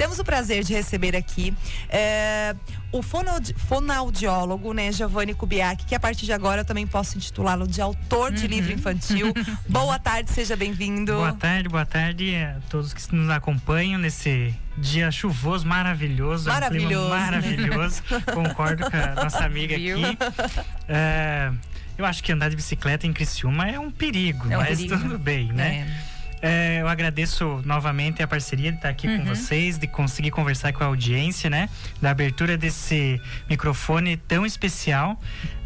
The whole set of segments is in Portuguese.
Temos o prazer de receber aqui o fonoaudiólogo, né, Giovanni Kubiak, que a partir de agora eu também posso intitulá-lo de autor de livro infantil. Boa tarde, seja bem-vindo. Boa tarde a todos que nos acompanham nesse dia chuvoso, maravilhoso. Maravilhoso. Maravilhoso. Concordo com a nossa amiga aqui. Eu acho que andar de bicicleta em Criciúma é um perigo, mas tudo bem, né? Eu agradeço novamente a parceria de estar aqui com vocês, de conseguir conversar com a audiência, né? Da abertura desse microfone tão especial.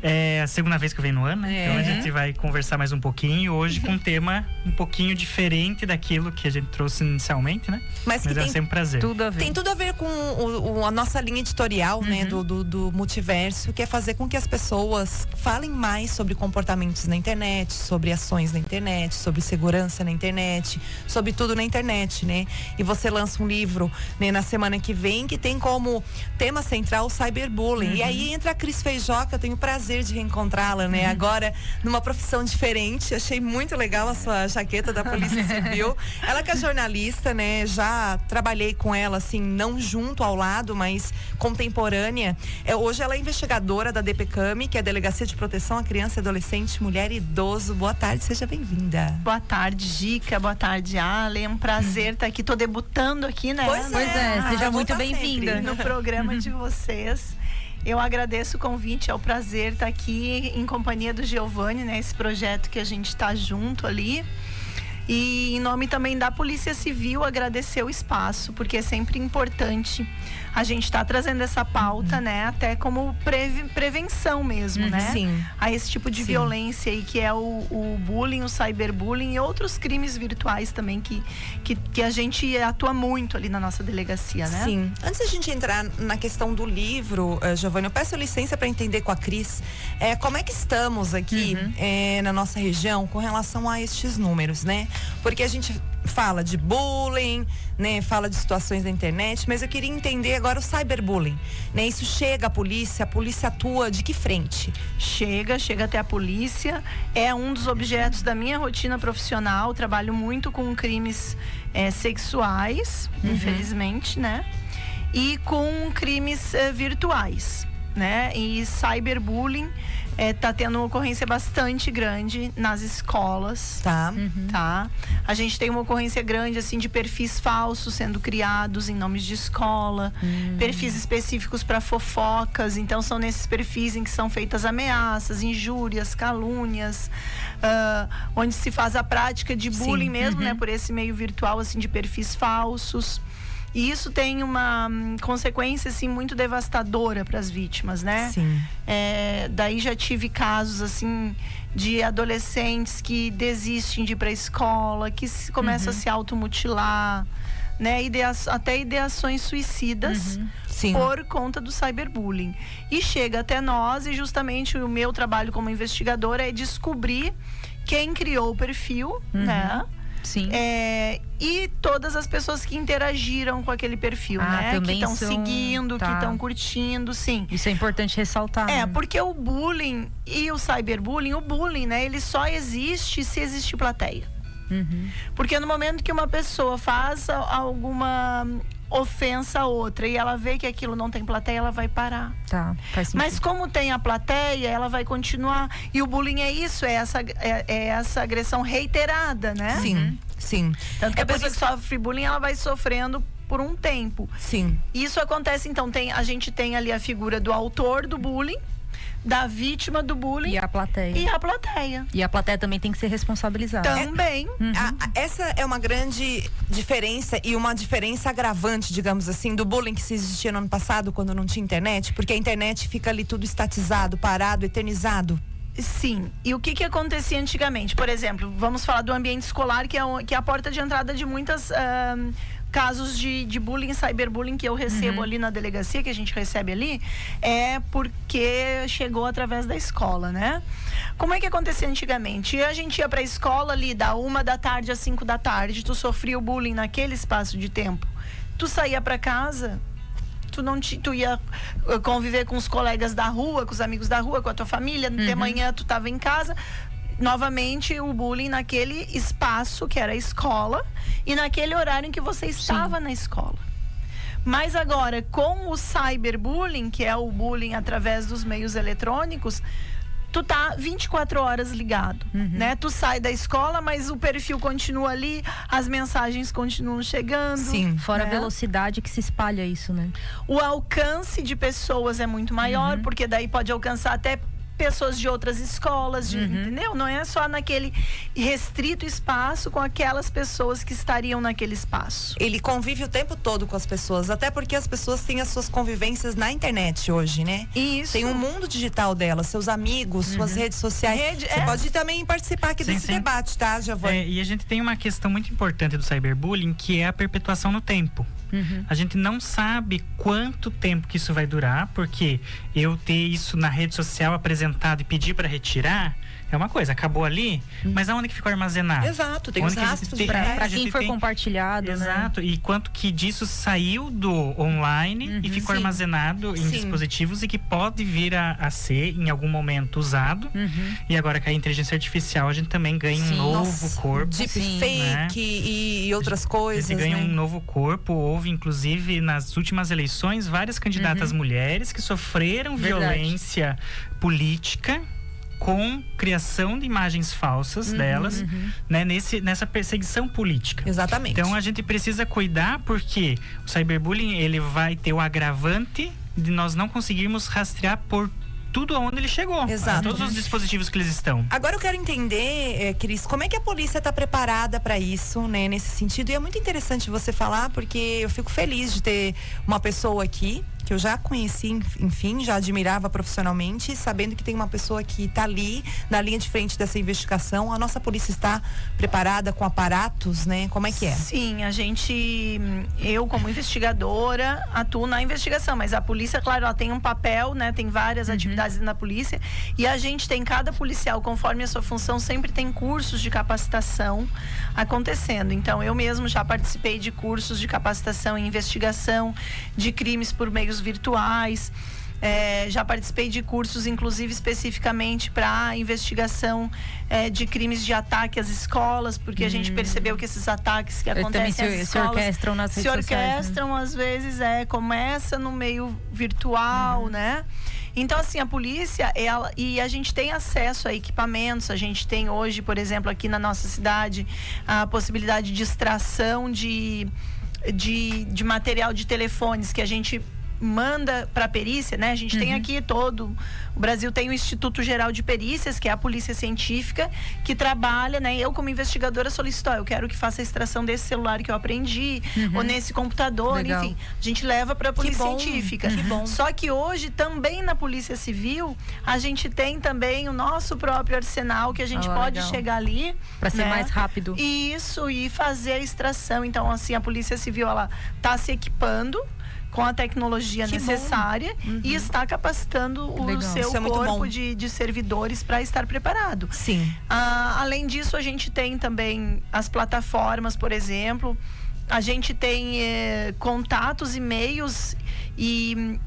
É a segunda vez que eu venho no ano, né? Então a gente vai conversar mais um pouquinho hoje com um tema um pouquinho diferente daquilo que a gente trouxe inicialmente, né? Mas é sempre um prazer. Tem tudo a ver com a nossa linha editorial, né? Do Multiverso, que é fazer com que as pessoas falem mais sobre comportamentos na internet, sobre ações na internet, sobre segurança na internet, sobre tudo na internet, né? E você lança um livro, né, na semana que vem, que tem como tema central o cyberbullying. E aí entra a Cris Feijó, que eu tenho o prazer de reencontrá-la, né? Agora, numa profissão diferente. Achei muito legal a sua jaqueta da Polícia Civil. Ela que é jornalista, né? Já trabalhei com ela, assim, não junto ao lado, mas contemporânea. Hoje ela é investigadora da DPCAM, que é a Delegacia de Proteção à Criança, Adolescente, Mulher e Idoso. Boa tarde, seja bem-vinda. Boa tarde, Gica. Boa tarde, Ale. É um prazer estar aqui. Tô debutando aqui, né? Pois é, seja muito bem-vinda no programa de vocês. Eu agradeço o convite, é um prazer estar aqui em companhia do Giovanni, né? Esse projeto que a gente está junto ali. E em nome também da Polícia Civil, agradecer o espaço, porque é sempre importante a gente estar trazendo essa pauta, né? Até como prevenção mesmo, né? Sim. A esse tipo de violência aí, que é o bullying, o cyberbullying e outros crimes virtuais também que a gente atua muito ali na nossa delegacia, né? Sim. Antes da gente entrar na questão do livro, Giovanni, eu peço licença para entender com a Cris como é que estamos aqui na nossa região com relação a estes números, né? Porque a gente fala de bullying, né? Fala de situações na internet, mas eu queria entender agora o cyberbullying, né? Isso chega à polícia, a polícia atua de que frente? Chega até a polícia, é um dos objetos da minha rotina profissional, trabalho muito com crimes sexuais, infelizmente, né? E com crimes virtuais, né? E cyberbullying tá tendo uma ocorrência bastante grande nas escolas. Tá? A gente tem uma ocorrência grande, assim, de perfis falsos sendo criados em nomes de escola, perfis específicos para fofocas. Então, são nesses perfis em que são feitas ameaças, injúrias, calúnias, onde se faz a prática de bullying mesmo, né? Por esse meio virtual, assim, de perfis falsos. E isso tem uma consequência, assim, muito devastadora para as vítimas, né? Sim. Daí já tive casos, assim, de adolescentes que desistem de ir para a escola, que começam a se automutilar, né? Até ideações suicidas por conta do cyberbullying. E chega até nós, e justamente o meu trabalho como investigadora é descobrir quem criou o perfil, né? Sim. E todas as pessoas que interagiram com aquele perfil, né? Que estão seguindo, que estão curtindo, sim. Isso é importante ressaltar. Porque o bullying e o cyberbullying, o bullying, né? Ele só existe se existe plateia. Porque no momento que uma pessoa faz alguma ofensa a outra e ela vê que aquilo não tem plateia, ela vai parar. Faz sentido. Mas como tem a plateia, ela vai continuar. E o bullying é isso, é essa agressão reiterada, né? Sim. Tanto que a pessoa que sofre bullying, ela vai sofrendo por um tempo. Sim. Isso acontece, então, a gente tem ali a figura do autor do bullying, da vítima do bullying e a plateia. E a plateia também tem que ser responsabilizada. Também. Essa é uma grande diferença e uma diferença agravante, digamos assim, do bullying que se existia no ano passado, quando não tinha internet, porque a internet fica ali tudo estatizado, parado, eternizado. Sim. E o que acontecia antigamente? Por exemplo, vamos falar do ambiente escolar, que é a porta de entrada de muitas casos de bullying, cyberbullying que eu recebo ali na delegacia, que a gente recebe ali, é porque chegou através da escola, né? Como é que acontecia antigamente? A gente ia pra escola ali da 1h às 5h, tu sofria o bullying naquele espaço de tempo. Tu saía pra casa, tu ia conviver com os colegas da rua, com os amigos da rua, com a tua família, de manhã tu tava em casa. Novamente o bullying naquele espaço que era a escola e naquele horário em que você estava na escola. Mas agora, com o cyberbullying, que é o bullying através dos meios eletrônicos, tu tá 24 horas ligado, né? Tu sai da escola, mas o perfil continua ali, as mensagens continuam chegando. Sim, fora né? a velocidade que se espalha isso, né? O alcance de pessoas é muito maior, porque daí pode alcançar até pessoas de outras escolas, entendeu? Não é só naquele restrito espaço com aquelas pessoas que estariam naquele espaço. Ele convive o tempo todo com as pessoas, até porque as pessoas têm as suas convivências na internet hoje, né? Isso. Tem um mundo digital delas, seus amigos, suas redes sociais. Você pode também participar aqui desse debate, tá, Giovanni? E a gente tem uma questão muito importante do cyberbullying, que é a perpetuação no tempo. A gente não sabe quanto tempo que isso vai durar, porque eu ter isso na rede social apresentado e pedir para retirar é uma coisa, acabou ali, mas aonde que ficou armazenado? Exato, tem os rastros pra quem foi compartilhado, exato, né? E quanto que disso saiu do online e ficou armazenado em dispositivos e que pode vir a ser em algum momento usado. E agora com a inteligência artificial a gente também ganha um novo corpo. Deepfake, né? e outras coisas, a gente ganha né? um novo corpo. Houve inclusive nas últimas eleições várias candidatas mulheres que sofreram violência política com criação de imagens falsas delas, né, nessa perseguição política. Exatamente. Então a gente precisa cuidar, porque o cyberbullying ele vai ter o agravante de nós não conseguirmos rastrear por tudo aonde ele chegou. Exato. Todos os dispositivos que eles estão. Agora eu quero entender, Cris, como é que a polícia está preparada para isso, né, nesse sentido? E é muito interessante você falar, porque eu fico feliz de ter uma pessoa aqui que eu já conheci, enfim, já admirava profissionalmente, sabendo que tem uma pessoa que está ali na linha de frente dessa investigação. A nossa polícia está preparada com aparatos, né? Como é que é? Sim, eu como investigadora atuo na investigação, mas a polícia, claro, ela tem um papel, né? Tem várias atividades na polícia, e a gente tem, cada policial, conforme a sua função, sempre tem cursos de capacitação acontecendo. Então, eu mesmo já participei de cursos de capacitação em investigação de crimes por meios virtuais. Já participei de cursos, inclusive especificamente para investigação de crimes de ataque às escolas, porque a gente percebeu que esses ataques que acontecem às escolas se orquestram nas redes sociais, né? Às vezes começa no meio virtual, né? Então, assim, a polícia, e a gente tem acesso a equipamentos. A gente tem hoje, por exemplo, aqui na nossa cidade, a possibilidade de extração de material de telefones que a gente manda para perícia, né? A gente tem aqui o Brasil tem o Instituto Geral de Perícias, que é a polícia científica, que trabalha, né? Eu, como investigadora, solicito, eu quero que faça a extração desse celular que eu aprendi, ou nesse computador, enfim. A gente leva para a polícia científica. Que bom. Só que hoje, também na Polícia Civil, a gente tem também o nosso próprio arsenal, que a gente pode chegar ali, para ser mais rápido. Isso, e fazer a extração. Então, assim, a Polícia Civil, ela tá se equipando com a tecnologia necessária e está capacitando o seu corpo de servidores para estar preparado. Sim. Além disso, a gente tem também as plataformas, por exemplo. A gente tem contatos, e-mails e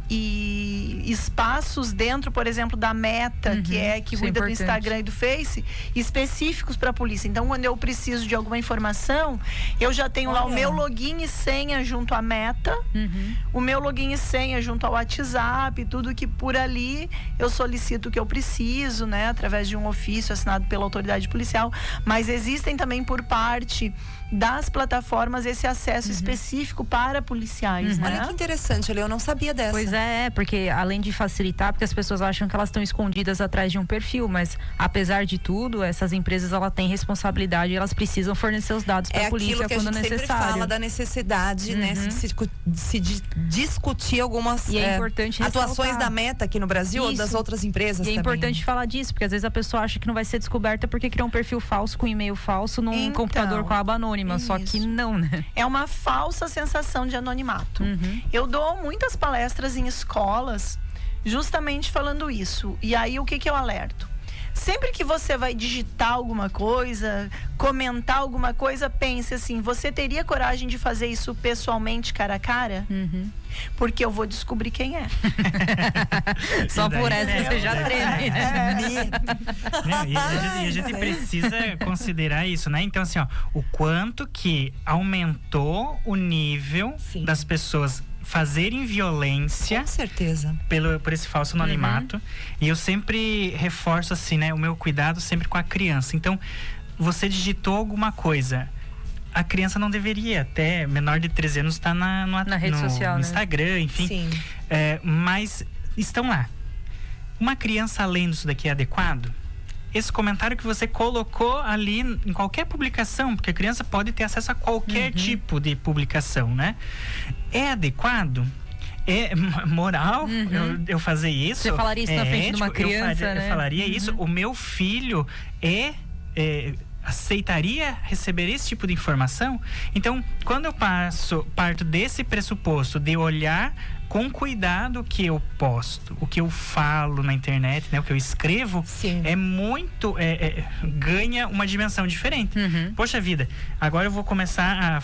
espaços dentro, por exemplo, da Meta, que cuida do Instagram e do Face, específicos para a polícia. Então, quando eu preciso de alguma informação, eu já tenho lá o meu login e senha junto à Meta, o meu login e senha junto ao WhatsApp, tudo que por ali eu solicito o que eu preciso, né, através de um ofício assinado pela autoridade policial. Mas existem também, por parte das plataformas, esse acesso específico para policiais, né? Olha que interessante, eu não sabia dessa. Pois porque além de facilitar, porque as pessoas acham que elas estão escondidas atrás de um perfil, mas apesar de tudo, essas empresas, elas têm responsabilidade e elas precisam fornecer os dados para a polícia quando necessário. É aquilo que a gente sempre fala da necessidade, né, se discutir algumas atuações da Meta aqui no Brasil ou das outras empresas também. É importante falar disso, porque às vezes a pessoa acha que não vai ser descoberta porque criou um perfil falso com e-mail falso num computador com a aba anônima. Só que não, né? É uma falsa sensação de anonimato. Eu dou muitas palestras em escolas justamente falando isso. E aí, o que eu alerto? Sempre que você vai digitar alguma coisa, comentar alguma coisa, pense assim: você teria coragem de fazer isso pessoalmente, cara a cara? Porque eu vou descobrir quem é. Só por essa você já treme. E a gente precisa considerar isso, né? Então, assim, o quanto que aumentou o nível das pessoas fazerem violência. Com certeza. Por esse falso anonimato. E eu sempre reforço assim, né? O meu cuidado sempre com a criança. Então, você digitou alguma coisa. A criança não deveria, até menor de 13 anos, estar na rede social, no né? Instagram, enfim. Sim. Mas estão lá. Uma criança lendo isso daqui é adequado? Esse comentário que você colocou ali em qualquer publicação, porque a criança pode ter acesso a qualquer tipo de publicação, né? É adequado? É moral eu fazer isso? Você falaria isso na frente de uma criança, eu falaria isso. O meu filho aceitaria receber esse tipo de informação? Então, quando eu parto desse pressuposto de olhar com cuidado o que eu posto, o que eu falo na internet, né? O que eu escrevo, é muito... ganha uma dimensão diferente. Poxa vida, agora eu vou começar a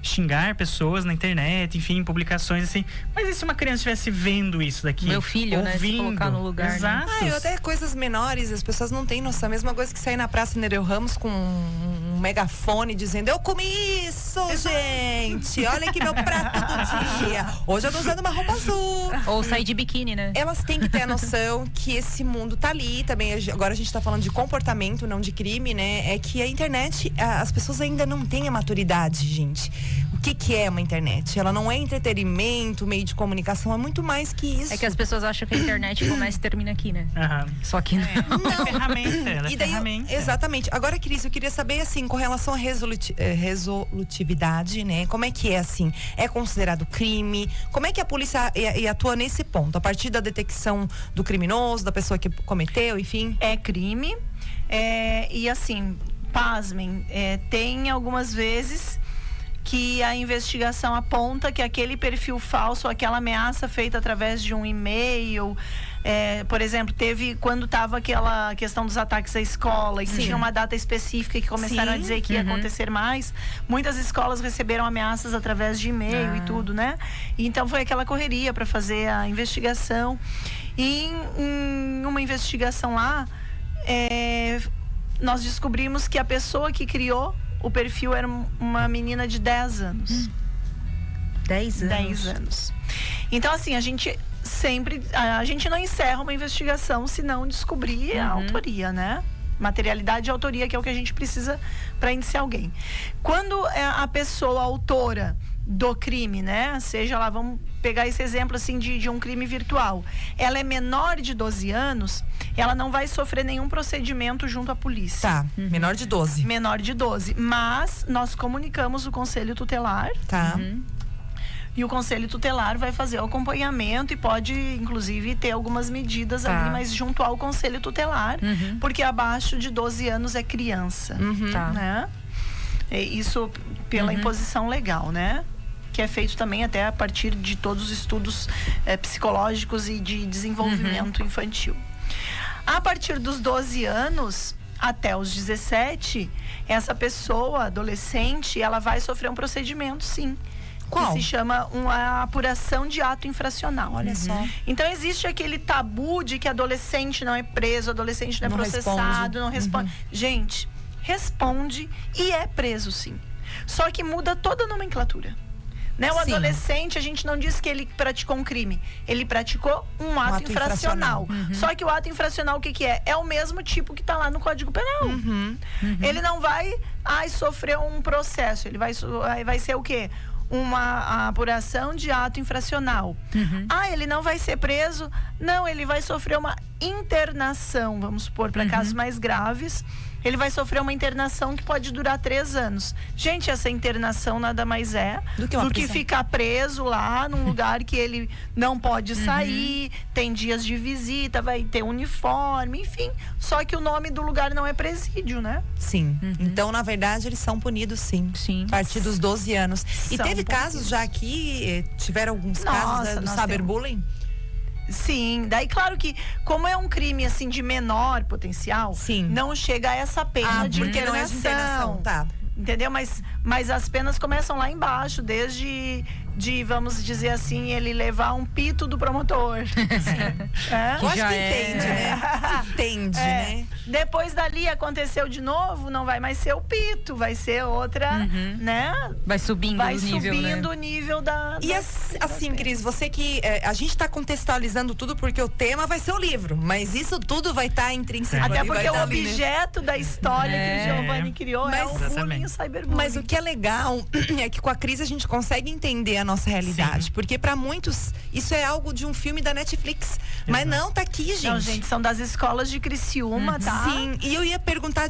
xingar pessoas na internet, enfim, publicações assim. Mas e se uma criança estivesse vendo isso daqui? Meu filho, ouvindo, né? Se colocar no lugar. Exato. Né? E até coisas menores, as pessoas não têm noção. A mesma coisa que sair na Praça Nereu Ramos com um megafone dizendo: eu comi isso, gente! Olha aqui meu prato do dia! Hoje eu tô usando uma roupa azul. Ou sair de biquíni, né? Elas têm que ter a noção que esse mundo tá ali também. Agora a gente tá falando de comportamento, não de crime, né? É que a internet, as pessoas ainda não têm a maturidade, gente. O que é uma internet? Ela não é entretenimento, meio de comunicação, é muito mais que isso. É que as pessoas acham que a internet começa e termina aqui, né? Só que não. É ferramenta, E daí, ferramenta. Exatamente. Agora, Cris, eu queria saber, assim, com relação à resolutividade, né? Como é que é, assim? É considerado crime? Como é que a polícia atua nesse ponto? A partir da detecção do criminoso, da pessoa que cometeu, enfim? É crime. E assim, pasmem, tem algumas vezes que a investigação aponta que aquele perfil falso, aquela ameaça feita através de um e-mail, por exemplo, teve quando estava aquela questão dos ataques à escola, e que tinha uma data específica que começaram a dizer que ia acontecer mais. Muitas escolas receberam ameaças através de e-mail e tudo, né? E então foi aquela correria para fazer a investigação. E em uma investigação lá, nós descobrimos que a pessoa que criou o perfil era uma menina de 10 anos. 10 anos? 10 anos. Então, assim, a gente não encerra uma investigação se não descobrir a autoria, né? Materialidade e autoria, que é o que a gente precisa para indiciar alguém. Quando a pessoa autora do crime, né? Seja lá, vamos pegar esse exemplo assim de um crime virtual. Ela é menor de 12 anos, ela não vai sofrer nenhum procedimento junto à polícia. Tá, menor de 12. Menor de 12. Mas nós comunicamos o conselho tutelar. Tá. E o conselho tutelar vai fazer o acompanhamento e pode, inclusive, ter algumas medidas ali, mas junto ao conselho tutelar, porque abaixo de 12 anos é criança, né? Isso pela imposição legal, né? Que é feito também até a partir de todos os estudos psicológicos e de desenvolvimento infantil. A partir dos 12 anos até os 17, essa pessoa, adolescente, ela vai sofrer um procedimento, sim. Qual? Que se chama uma apuração de ato infracional. Olha só. Então existe aquele tabu de que adolescente não é preso, adolescente não é processado, não responde. Gente, responde e é preso, sim. Só que muda toda a nomenclatura. Né? O adolescente, a gente não diz que ele praticou um crime. Ele praticou um ato infracional. Só que o ato infracional, o que é? É o mesmo tipo que está lá no Código Penal. Ele não vai sofrer um processo. Ele vai ser o quê? Uma apuração de ato infracional. Ele não vai ser preso? Não, ele vai sofrer uma internação, vamos supor, para casos mais graves. Ele vai sofrer uma internação que pode durar 3 anos. Gente, essa internação nada mais é do que ficar preso lá num lugar que ele não pode sair, tem dias de visita, vai ter uniforme, enfim. Só que o nome do lugar não é presídio, né? Sim. Então, na verdade, eles são punidos, sim. A partir dos 12 anos. E teve casos já aqui, tiveram alguns casos do cyberbullying? Sim, daí claro que como é um crime assim de menor potencial, não chega a essa pena de internação. Não é de internação, tá. Entendeu? Mas as penas começam lá embaixo, desde de, vamos dizer assim, ele levar um pito do promotor. Eu acho que entende, né? Entende, né? Depois dali aconteceu de novo, não vai mais ser o pito, vai ser outra, né? Vai subindo o nível, subindo o nível da... E assim, Cris, você que... a gente tá contextualizando tudo porque o tema vai ser o livro, mas isso tudo vai estar intrínseco. Até porque o objeto da história que o Giovanni criou é o bullying e o cyberbullying. Mas o que é legal é que com a Cris a gente consegue entender a nossa realidade. Sim. Porque para muitos isso é algo de um filme da Netflix. Mas não, tá aqui, gente. Não, gente, são das escolas de Criciúma, tá? Sim, e eu ia perguntar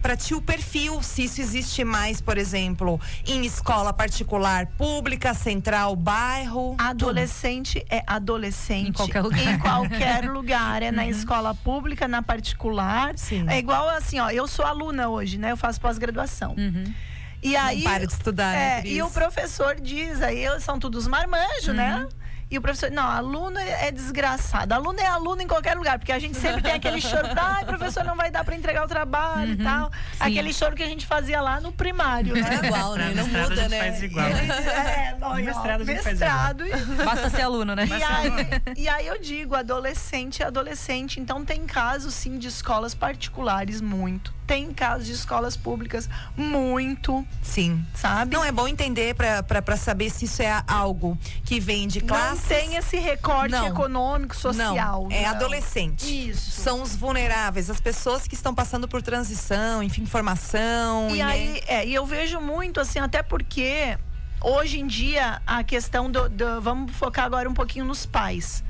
pra ti o perfil, se isso existe mais, por exemplo, em escola particular, pública, central, bairro. Adolescente é adolescente. Em qualquer lugar. Em qualquer lugar. É na escola pública, na particular. Sim. É igual assim, ó, eu sou aluna hoje, né? Eu faço pós-graduação. E aí, não para de estudar, né, e o professor diz, aí são todos marmanjos, né? E o professor, não, aluno é desgraçado. Aluno é aluno em qualquer lugar, porque a gente sempre tem aquele choro, professor, não vai dar pra entregar o trabalho e tal. Sim. Aquele choro que a gente fazia lá no primário, né? É igual, né? Não muda, né? Faz igual. Mestrado a gente faz igual. Basta ser aluno, né? E aí eu digo, adolescente é adolescente. Então tem casos, sim, de escolas particulares, muito. Tem casos de escolas públicas, muito. Sim. Sabe? Não, é bom entender pra saber se isso é algo que vem de classe. Não tem esse recorte econômico, social. Não, é adolescente. Isso. São os vulneráveis, as pessoas que estão passando por transição, enfim, formação. E aí, e eu vejo muito, assim, até porque hoje em dia a questão vamos focar agora um pouquinho nos pais.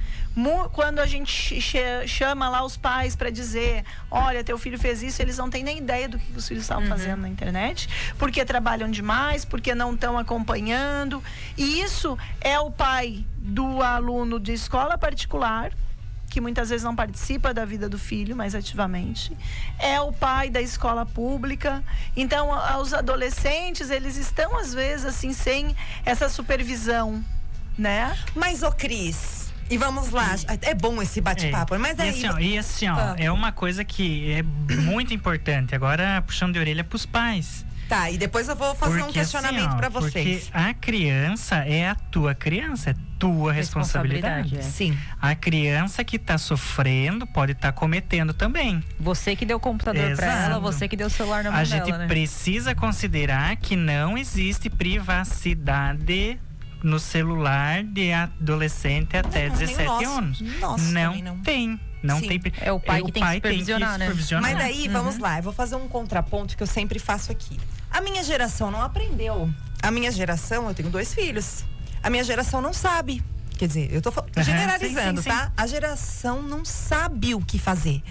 Quando a gente chama lá os pais para dizer, olha, teu filho fez isso, eles não têm nem ideia do que os filhos estavam fazendo na internet, porque trabalham demais, porque não estão acompanhando. E isso é o pai do aluno de escola particular, que muitas vezes não participa da vida do filho mais ativamente, é o pai da escola pública. Então, os adolescentes, eles estão às vezes assim sem essa supervisão, né? Mas, Cris, e vamos lá, é bom esse bate-papo, mas aí... E assim, é uma coisa que é muito importante, agora puxando de orelha pros pais. Tá, e depois eu vou fazer um questionamento pra vocês. Porque a criança é a tua criança, é tua responsabilidade. Sim. A criança que tá sofrendo pode estar cometendo também. Você que deu o computador pra ela, você que deu o celular na mão dela, né? A gente precisa considerar que não existe privacidade no celular de adolescente até 17 anos. Nossa, não tem. Não tem. É o pai que tem que supervisionar, né? Mas daí, vamos lá, eu vou fazer um contraponto que eu sempre faço aqui. A minha geração não aprendeu. A minha geração, eu tenho 2 filhos. A minha geração não sabe. Quer dizer, eu tô generalizando, sim. tá? A geração não sabe o que fazer.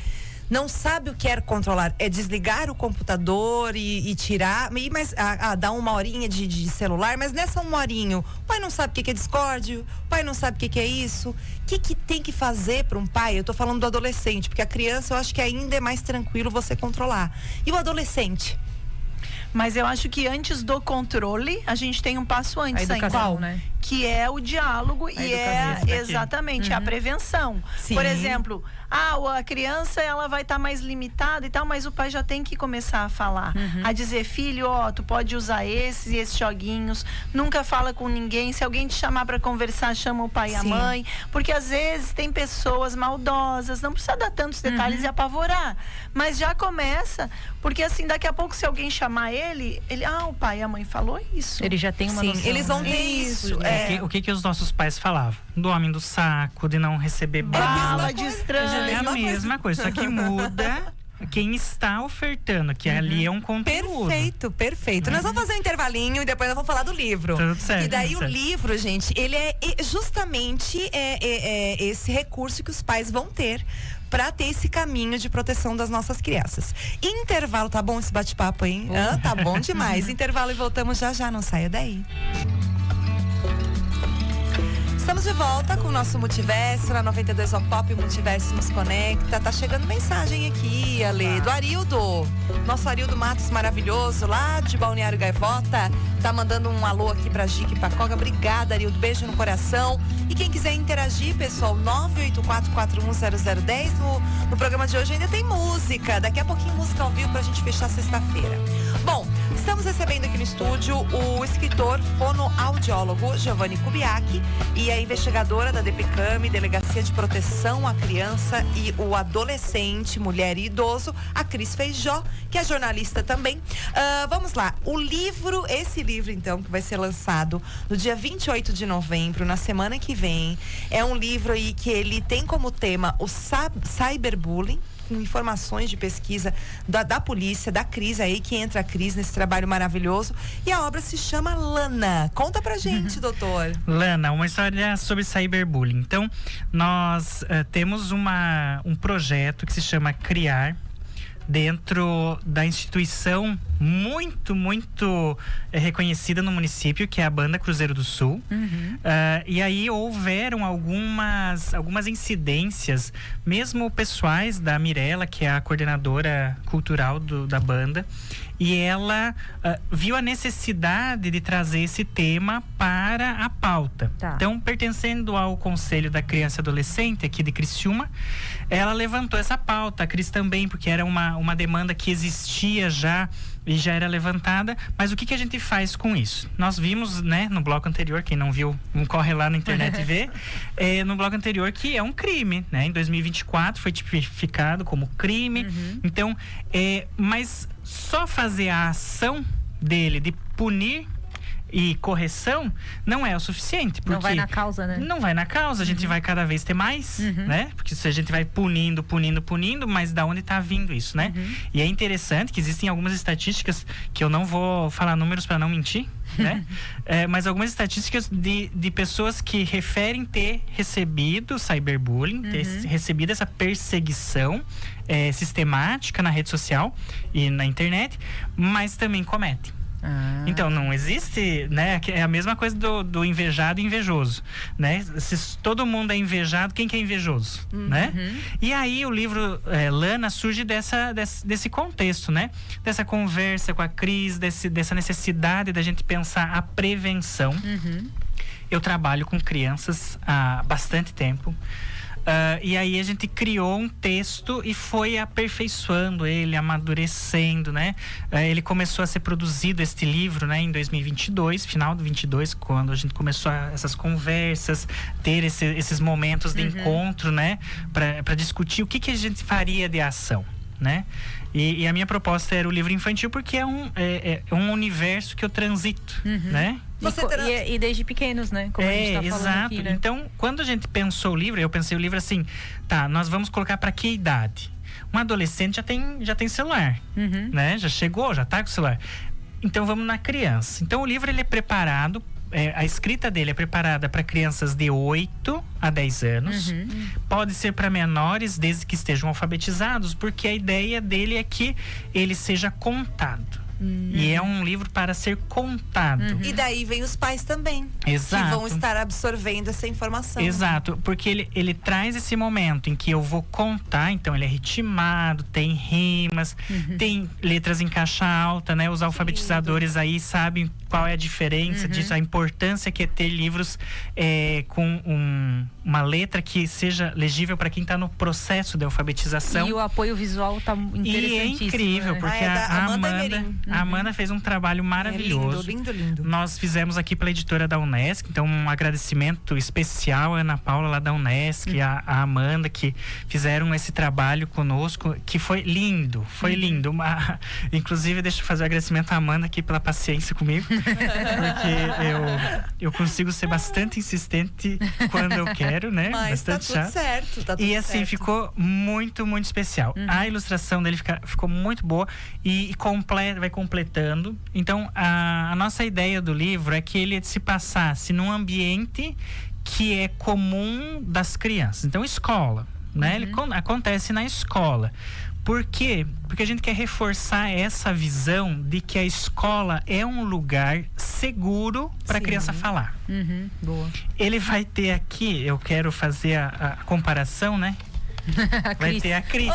Não sabe o que é controlar. É desligar o computador e tirar. Mas dá uma horinha de celular, mas nessa uma horinha, o pai não sabe o que é Discord, o pai não sabe o que é isso. O que tem que fazer para um pai? Eu tô falando do adolescente, porque a criança eu acho que ainda é mais tranquilo você controlar. E o adolescente? Mas eu acho que antes do controle, a gente tem um passo antes ainda, né? Que é o diálogo e exatamente a prevenção. Sim. Por exemplo, a criança ela vai estar mais limitada e tal, mas o pai já tem que começar a falar, a dizer, filho, tu pode usar esses e esses joguinhos, nunca fala com ninguém, se alguém te chamar para conversar, chama o pai e a mãe, porque às vezes tem pessoas maldosas, não precisa dar tantos detalhes e apavorar, mas já começa, porque assim, daqui a pouco se alguém chamar ele, o pai e a mãe falou isso. Ele já tem uma noção. Eles vão ter isso. O que os nossos pais falavam? Do homem do saco, de não receber bala. De estranho. É a mesma coisa, só que muda quem está ofertando, que ali é um conteúdo. Perfeito. Nós vamos fazer um intervalinho e depois nós vamos falar do livro. Tudo certo. E daí o livro, gente, ele é justamente esse recurso que os pais vão ter para ter esse caminho de proteção das nossas crianças. Intervalo, tá bom esse bate-papo, hein? Tá bom demais. Intervalo e voltamos já, não saia daí. Estamos de volta com o nosso Multiverso na 92 ao Pop, o Multiverso nos conecta. Tá chegando mensagem aqui, Ale, do Arildo. Nosso Arildo Matos maravilhoso, lá de Balneário Gaivota. Tá mandando um alô aqui pra Gica e pra Coga. Obrigada, Arildo. Beijo no coração. E quem quiser interagir, pessoal, 984410010. No programa de hoje ainda tem música. Daqui a pouquinho música ao vivo pra gente fechar sexta-feira. Bom, Estamos recebendo aqui no estúdio o escritor fonoaudiólogo Giovanni Kubiak e a investigadora da DPCAM, Delegacia de Proteção à Criança e o Adolescente, Mulher e Idoso, a Cris Feijó, que é jornalista também. Vamos lá, esse livro então, que vai ser lançado no dia 28 de novembro, na semana que vem, é um livro aí que ele tem como tema o cyberbullying, com informações de pesquisa da polícia, da Cris aí, que entra a Cris nesse trabalho maravilhoso. E a obra se chama Lana. Conta pra gente, doutor. Lana, uma história sobre cyberbullying. Então, nós temos um projeto que se chama Criar, dentro da instituição muito reconhecida no município, que é a Banda Cruzeiro do Sul. E aí houveram algumas incidências, mesmo pessoais, da Mirella, que é a coordenadora cultural da banda, e ela viu a necessidade de trazer esse tema para a pauta. Então, pertencendo ao Conselho da Criança e Adolescente aqui de Criciúma, ela levantou essa pauta, a Cris também, porque era uma demanda que existia já e já era levantada. Mas o que a gente faz com isso? Nós vimos, né, no bloco anterior, quem não viu, corre lá na internet e vê, no bloco anterior, que é um crime, né? Em 2024 foi tipificado como crime. Então, mas só fazer a ação dele de punir e correção não é o suficiente. Porque não vai na causa, né? Não vai na causa, a gente vai cada vez ter mais, né? Porque se a gente vai punindo, mas da onde está vindo isso, né? E é interessante que existem algumas estatísticas, que eu não vou falar números para não mentir, né? Mas algumas estatísticas de pessoas que referem ter recebido cyberbullying, ter recebido essa perseguição sistemática na rede social e na internet, mas também cometem. Então, não existe, né? É a mesma coisa do invejado e invejoso, né? Se todo mundo é invejado, quem que é invejoso, né? E aí o livro Lana surge desse contexto, né? Dessa conversa com a Cris, dessa necessidade da gente pensar a prevenção. Eu trabalho com crianças há bastante tempo. E aí a gente criou um texto e foi aperfeiçoando ele, amadurecendo, né? Ele começou a ser produzido, este livro, né, em 2022, final de 2022, quando a gente começou essas conversas, ter esses momentos de encontro, né? Para discutir o que a gente faria de ação, né? E a minha proposta era o livro infantil, porque é um universo que eu transito, né? E desde pequenos, né? Como a gente tá falando exato. aqui, né? Então, quando a gente pensou o livro, eu pensei o livro assim, nós vamos colocar para que idade? Um adolescente já tem celular, né? Já chegou, já tá com o celular. Então, vamos na criança. Então, o livro ele é preparado, a escrita dele é preparada para crianças de 8 a 10 anos. Pode ser para menores, desde que estejam alfabetizados, porque a ideia dele é que ele seja contado. E é um livro para ser contado. E daí vem os pais também. Exato. Que vão estar absorvendo essa informação. Exato, porque ele traz esse momento em que eu vou contar. Então ele é ritmado, tem rimas, tem letras em caixa alta, né? Os alfabetizadores aí sabem qual é a diferença disso, a importância que é ter livros com uma letra que seja legível para quem está no processo de alfabetização. E o apoio visual tá interessantíssimo. E é incrível, né? Porque a Amanda fez um trabalho maravilhoso. Lindo. Nós fizemos aqui pela editora da Unesc, então um agradecimento especial à Ana Paula lá da Unesc, a Amanda, que fizeram esse trabalho conosco, que foi lindo, lindo. Inclusive, deixa eu fazer um agradecimento à Amanda aqui pela paciência comigo, porque eu consigo ser bastante insistente quando eu quero, né? Mas bastante tá tudo certo, tá tudo E assim, certo. Ficou muito especial. A ilustração dele ficou muito boa e vai completando. Então, a nossa ideia do livro é que ele se passasse num ambiente que é comum das crianças. Então, escola, né? Ele acontece na escola. Por quê? Porque a gente quer reforçar essa visão de que a escola é um lugar seguro para a criança falar. Boa. Ele vai ter aqui, eu quero fazer a comparação, né? Vai ter a Cris.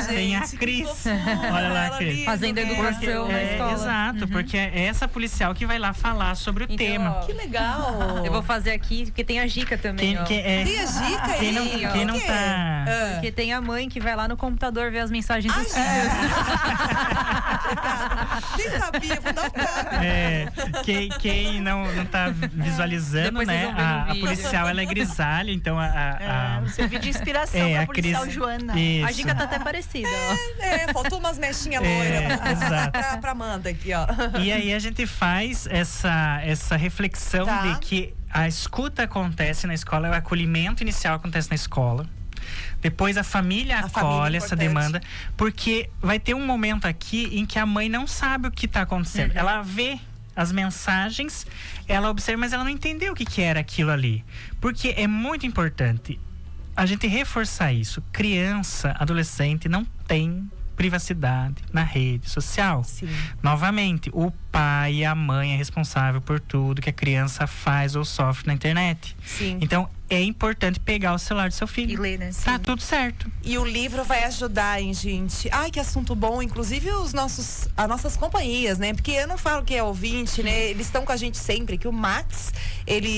Tem a Cris. Olha lá, Cris. Fazendo educação na escola. Exato, porque é essa policial que vai lá falar sobre o tema. Que legal. Eu vou fazer aqui, porque tem a dica também. Tem a dica aí? Quem não tá... Porque tem a mãe que vai lá no computador ver as mensagens dos filhos. Nem sabia, vou dar um carro. Quem não tá visualizando, né? A policial, ela é grisalha, então serviu de inspiração pra policial Joana. Isso. A dica tá até parecida. Faltou umas mechinhas loiras pra Amanda aqui, ó. E aí a gente faz essa reflexão de que a escuta acontece na escola, o acolhimento inicial acontece na escola. Depois a família acolhe essa demanda, porque vai ter um momento aqui em que a mãe não sabe o que está acontecendo. Ela vê as mensagens, ela observa, mas ela não entendeu o que era aquilo ali. Porque é muito importante a gente reforçar isso. Criança, adolescente não tem privacidade na rede social. Sim. Novamente, o pai e a mãe é responsável por tudo que a criança faz ou sofre na internet. Sim. Então, é importante pegar o celular do seu filho. E ler, né? Tá tudo certo. E o livro vai ajudar, hein, gente? Ai, que assunto bom. Inclusive as nossas companhias, né? Porque eu não falo que é ouvinte, né? Eles estão com a gente sempre. Que o Max,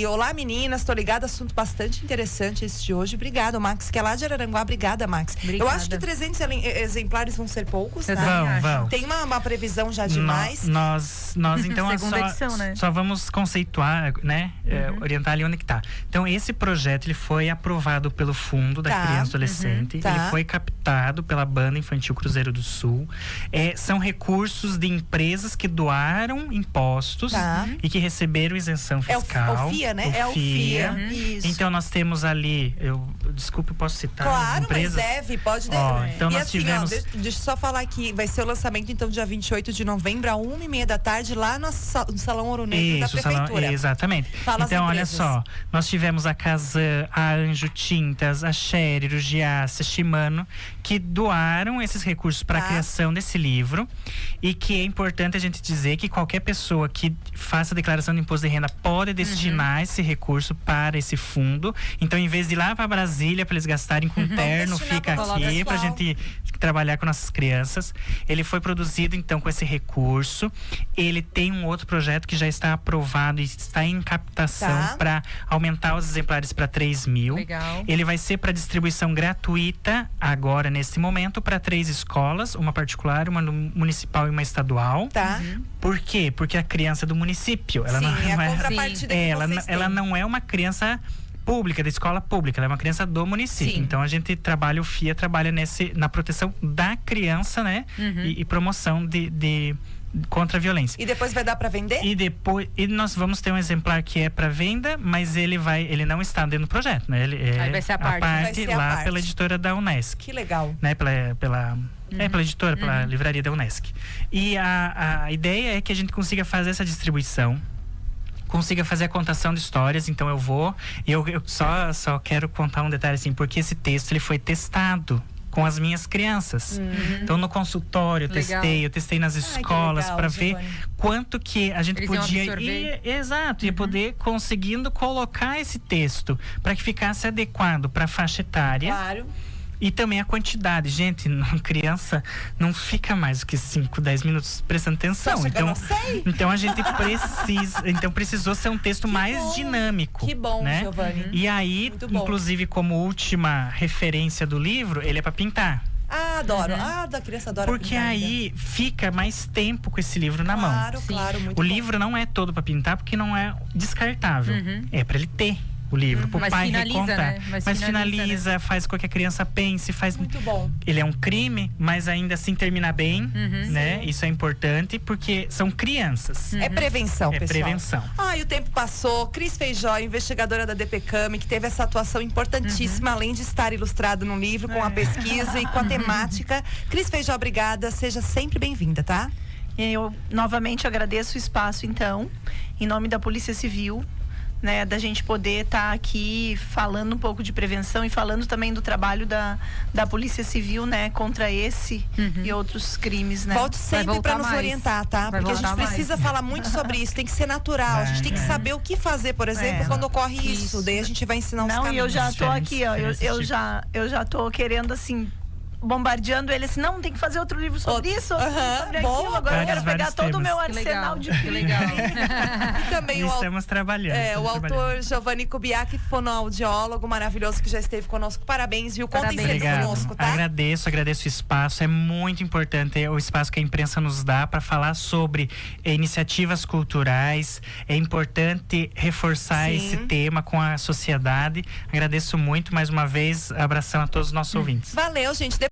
olá meninas, tô ligada, assunto bastante interessante esse de hoje. Obrigada, Max, que é lá de Araranguá. Obrigada, Max. Obrigada. Eu acho que 300 exemplares vão ser poucos, tá? Vão. Tem uma previsão já de mais. Nós então edição, né? Só vamos conceituar, né? Orientar ali onde que tá. Então, esse projeto, ele foi aprovado pelo Fundo da Criança e Adolescente. Ele foi captado pela Banda Infantil Cruzeiro do Sul. São recursos de empresas que doaram impostos e que receberam isenção fiscal. É o FIA, né? É o FIA. Isso. Então, nós temos ali... Desculpe, eu posso citar as empresas? Mas deve, pode. Então, e nós assim, tivemos... deixa eu só falar que vai ser o lançamento, então, dia 28 de novembro, às 1h30 da tarde, lá no Salão Ouro Negro da Prefeitura. Exatamente. Fala então, olha só, nós tivemos a Kazan, a Anjo Tintas, a Scherer, o Giasse, a Shimano, que doaram esses recursos para a criação desse livro. E que é importante a gente dizer que qualquer pessoa que faça a declaração de imposto de renda pode destinar esse recurso para esse fundo. Então, em vez de ir lá para Brasília para eles gastarem com terno, fica aqui para a gente trabalhar com nossas crianças. Ele foi produzido então com esse recurso. Ele tem um outro projeto que já está aprovado e está em captação para aumentar os exemplares para 3.000. Legal. Ele vai ser para distribuição gratuita agora nesse momento para 3 escolas, uma particular, uma municipal e uma estadual. Por quê? Porque a criança é do município. Ela não é a contrapartida que ela não é uma criança pública, da escola pública, ela é uma criança do município. Sim. Então a gente trabalha, o FIA trabalha na proteção da criança, né? E promoção de contra a violência. E depois vai dar para vender? E nós vamos ter um exemplar que é para venda, mas ele não está dentro do projeto, né? Aí vai ser a parte lá pela editora da Unesc. Que legal. Né? Pela editora, pela livraria da Unesc. E a ideia é que a gente consiga fazer essa distribuição, consiga fazer a contação de histórias. Então eu só quero contar um detalhe assim, porque esse texto ele foi testado com as minhas crianças. Então no consultório eu testei nas escolas para ver quanto que a gente podia ia poder conseguindo colocar esse texto para que ficasse adequado para a faixa etária. Claro. E também a quantidade. Gente, criança não fica mais do que 5, 10 minutos prestando atenção. Então a gente precisa. Então precisou ser um texto mais dinâmico. Que bom, né? Giovanni. E aí, inclusive, como última referência do livro, ele é para pintar. Adoro. Da criança adora Porque pintar. Aí fica mais tempo com esse livro na mão. Claro, muito O livro não é todo para pintar, porque não é descartável. É para ele ter o livro, pro pai recontar. Né? Mas finaliza, né? Faz com que a criança pense, Muito bom. Ele é um crime, mas ainda assim termina bem, né? Sim. Isso é importante, porque são crianças. É prevenção, pessoal. É prevenção. E o tempo passou. Cris Feijó, investigadora da DPCAM, que teve essa atuação importantíssima, além de estar ilustrado no livro, com a pesquisa e com a temática. Cris Feijó, obrigada. Seja sempre bem-vinda, tá? Eu novamente agradeço o espaço, então, em nome da Polícia Civil, né, da gente poder estar aqui falando um pouco de prevenção e falando também do trabalho da Polícia Civil, né, contra esse e outros crimes, né? Volte sempre para nos orientar, tá? Porque a gente precisa falar muito sobre isso, tem que ser natural, a gente tem que saber o que fazer, por exemplo, quando ocorre isso, daí a gente vai ensinar os caminhos. Não, e eu já tô aqui, ó, eu já tô querendo, assim, bombardeando ele assim, não, tem que fazer outro livro sobre isso, sobre aquilo. Agora eu quero pegar todo o meu arsenal de que legal. E também estamos trabalhando. O autor Giovanni Kubiak, fonoaudiólogo maravilhoso que já esteve conosco. Parabéns, viu? Contem sempre conosco, tá? Agradeço o espaço. É muito importante o espaço que a imprensa nos dá para falar sobre iniciativas culturais. É importante reforçar esse tema com a sociedade. Agradeço muito mais uma vez. Abração a todos os nossos ouvintes. Valeu, gente.